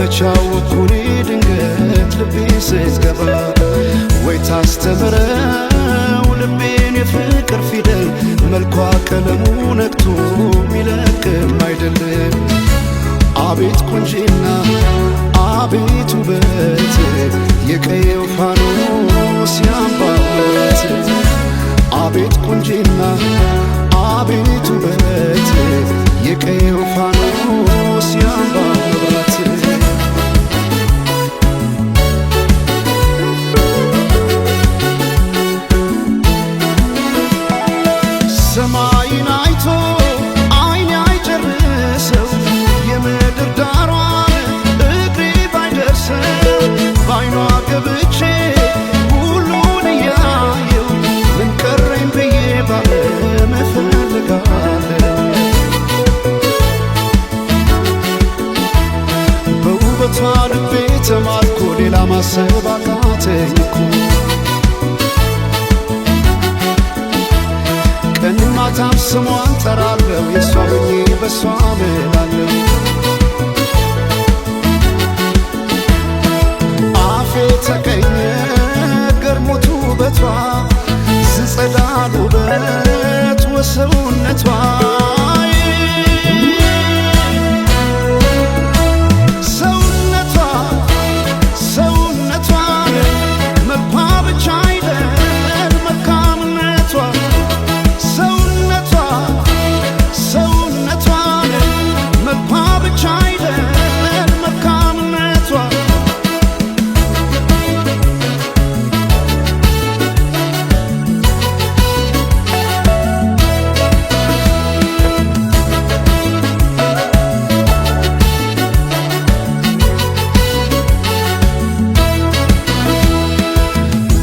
መቻወኩኒ ድንገት ልቤ ስትገባ ወይ ታስተምረው ልቤን የፍቅር ፊደል መልኳ ቀለሙ ነቅቶ ሚለቅም አይደለም። አቤት ቁንጂና አቤት ውበት የቀየው ፋኖስ ያምባበት አቤት ቁንጂና አቤት ውበት የቀየው ፋኖስ ያምባበት ሰማይን አይቶ አይኔ አይጨርሰው የምድር ዳሯን እግሬ ባይደርሰው ባይኗ ገብቼ ሁሉን እያየው ምን ቀረኝ ብዬ ባለም እፈልጋለሁ። በውበቷ ልቤ ተማርኮ ሌላ ማሰብ አቃተኝ እኮ ቀንም ማታም ስሟን ጠራለሁ የሷ ሆኜ በሷ እምላለሁ። አፌ ተቀኘ ገርሞት ውበቷ ዝጸዳል ውበት ወሰውነቷ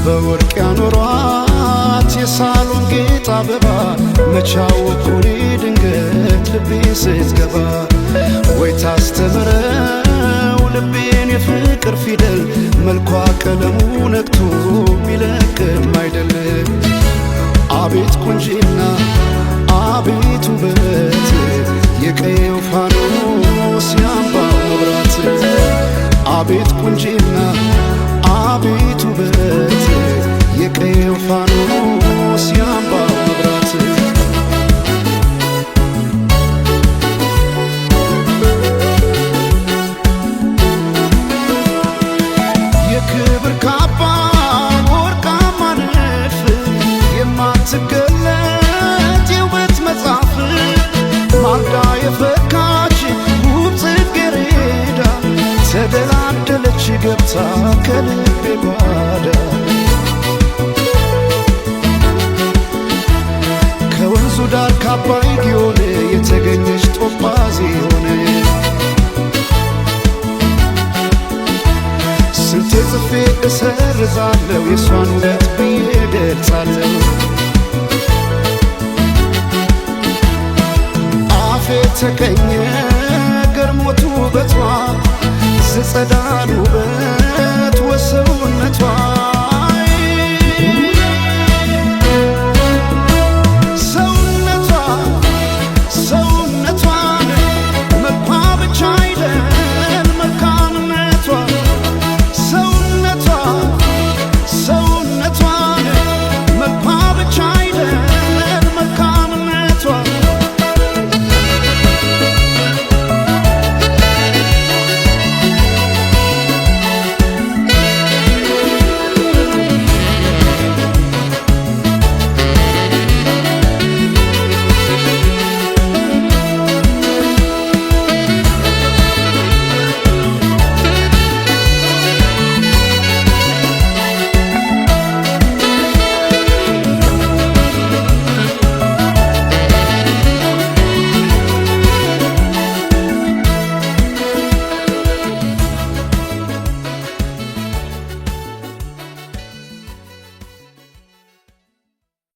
በወርቅ ያኖሯት የሳሎን ጌጥ አበባ መቻወኩኒ ድንገት ልቤ ስትገባ ወይ ታስተምረው ልቤን የፍቅር ፊደል መልኳ ቀለሙ ነቅቶ ሚለቅም አይደለም። አቤት ቁንጂና አቤት ውበት የቀየው ፋኖስ ያምባው መብራት አቤት ቁንጂና አቤት ውበት የቀየው ፋኖስ ያምባው መብራት የክብር ካባ ወርቃማ ንድፍ የማትገለጥ የውበት መጽሐፍ ማልዳ የፈካች ውብ ጽጌረዳ ተደላደለች ገብታ ከልቤ ጓዳ ከወንዙ ዳር ካባይ ጊዮን የተገኘች ጦጳዝ ሆነ ስንቴ ጽፌ እሰርዛለሁ የሷን ውበት ብዬ ገልጻለሁ። አፌ ተቀኘ